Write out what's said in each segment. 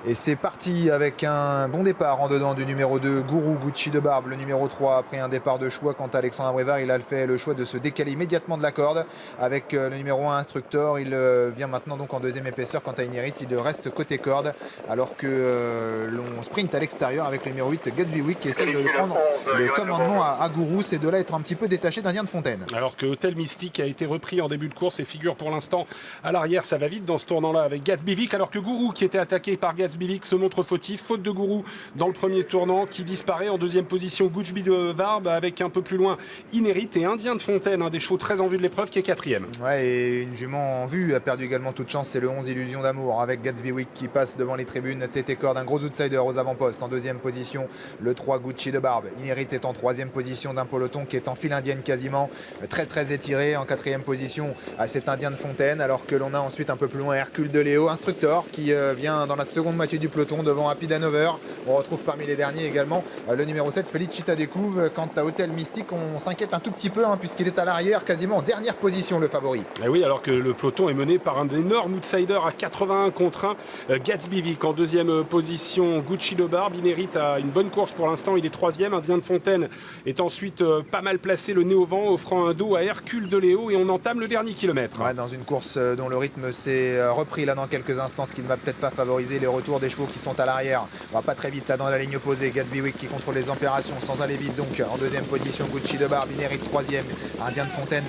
Et c'est parti avec un bon départ en dedans du numéro 2, Gourou Gucci de Barbe. Le numéro 3 après un départ de choix. Quant à Alexandre Brévard, il a fait le choix de se décaler immédiatement de la corde. Avec le numéro 1 Instructor, il vient maintenant donc en deuxième épaisseur. Quant à Inerit, il reste côté corde. Alors que l'on sprint à l'extérieur avec le numéro 8, Gatsby Wick, qui essaie de prendre le commandement à Gourou. C'est de là être un petit peu détaché d'Indien de Fontaine. Alors que Hôtel Mystique a été repris en début de course et figure pour l'instant à l'arrière. Ça va vite dans ce tournant-là avec Gatsby Wick. Alors que Gourou, qui était attaqué par Gatsby Wick, se montre fautif. Faute de Gourou dans le premier tournant, qui disparaît. En deuxième position, Gucci de Barbe, avec un peu plus loin Inerit et Indien de Fontaine, un des chevaux très en vue de l'épreuve, qui est quatrième. Ouais, et une jument en vue a perdu également toute chance, c'est le 11 Illusion d'amour avec Gatsby Wick qui passe devant les tribunes. TT Cord, un gros outsider aux avant-postes. En deuxième position, le 3 Gucci de Barbe. Inerit est en troisième position d'un peloton qui est en file indienne quasiment, très étiré. En quatrième position à cet Indien de Fontaine, alors que l'on a ensuite un peu plus loin Hercule de Léo, Instructor, qui vient dans la seconde moitié du peloton devant Rapid Hanover. On retrouve parmi les derniers également le numéro 7, Felicita Découvre. Quant à Hôtel Mystique, on s'inquiète un tout petit peu, puisqu'il est à l'arrière, quasiment en dernière position, le favori. Et oui, alors que le peloton est mené par un énorme outsider à 81 contre 1, Gatsby Wick. En deuxième position, Gucci de Barbe. Inerit a une bonne course pour l'instant, il est troisième. Indien de Fontaine est ensuite pas mal placé, le nez au vent, offrant un dos à Hercule de Léo, et on entame le dernier kilomètre. Ouais, dans une course dont le rythme s'est repris là dans quelques instants, ce qui ne va peut-être pas favoriser les retours des chevaux qui sont à l'arrière. On va pas très vite là dans la ligne opposée. Gatsby Wick qui contrôle les opérations sans aller vite, donc en deuxième position Gucci de Barbe. Inerit troisième, Indien de Fontaine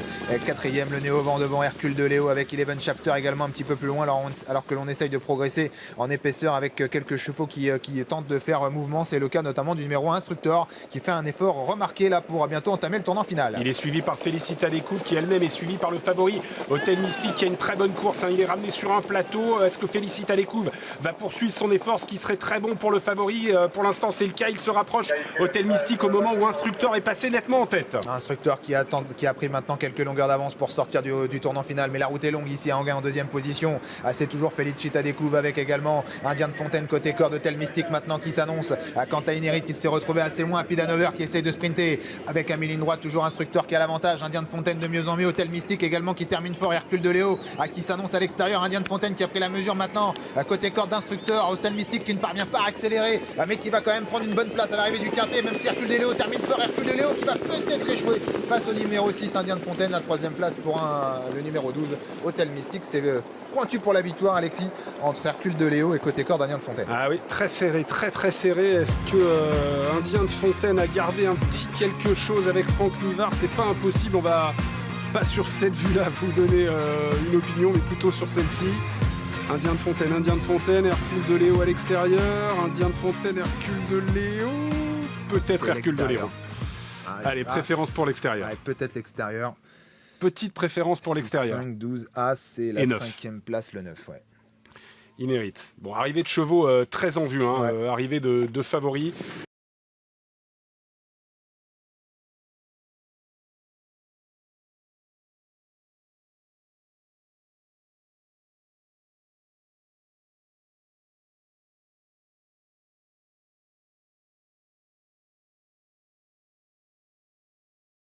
quatrième, le nez au vent devant Hercule de Léo, avec Eleven Chapter également un petit peu plus loin, alors que l'on essaye de progresser en épaisseur avec quelques chevaux qui tentent de faire mouvement. C'est le cas notamment du numéro 1 Instructor, qui fait un effort remarqué là pour bientôt entamer le tournant final. Il est suivi par Felicita Découvre, qui elle-même est suivie par le favori Hôtel Mystique, qui a une très bonne course. Il est ramené sur un plateau. Est-ce que Felicita Découvre va poursuivre son effort, ce qui serait très bon pour le favori? Pour l'instant, c'est le cas. Il se rapproche, Hôtel Mystique, au moment où Instructor est passé nettement en tête. Instructor qui a pris maintenant quelques longueurs d'avance pour sortir du tournant final, mais la route est longue ici à Anguin en deuxième position. C'est toujours Felicita Découvre, avec également Indien de Fontaine côté corde. Hôtel Mystique maintenant qui s'annonce. Quant à Inerit qui s'est retrouvé assez loin, Rapid Hanover qui essaye de sprinter avec un ligne droite, toujours Instructor qui a l'avantage. Indien de Fontaine de mieux en mieux. Hôtel Mystique également qui termine fort. Hercule de Léo qui s'annonce à l'extérieur. Indien de Fontaine qui a pris la mesure maintenant côté corde d'Instructor. Hôtel Mystique qui ne parvient pas à accélérer, mais qui va quand même prendre une bonne place à l'arrivée du quintet, même si Hercule de Léo termine fort. Hercule de Léo qui va peut-être échouer face au numéro 6 Indien de Fontaine. La troisième place pour le numéro 12 Hôtel Mystique. C'est pointu pour la victoire, Alexis, entre Hercule de Léo et côté corde Indien de Fontaine. Ah oui, très serré, très serré. Est-ce que Indien de Fontaine a gardé un petit quelque chose avec Franck Nivard? C'est pas impossible. On va pas sur cette vue-là vous donner une opinion, mais plutôt sur celle-ci. Indien de Fontaine, Hercule de Léo à l'extérieur. Indien de Fontaine, Hercule de Léo. Peut-être Hercule de Léo. Allez, préférence pour l'extérieur. Ouais, peut-être l'extérieur. Petite préférence pour l'extérieur. 5, 12, As, c'est la cinquième place, le 9. Ouais. Inerit. Bon, arrivée de chevaux très en vue, arrivée de favoris.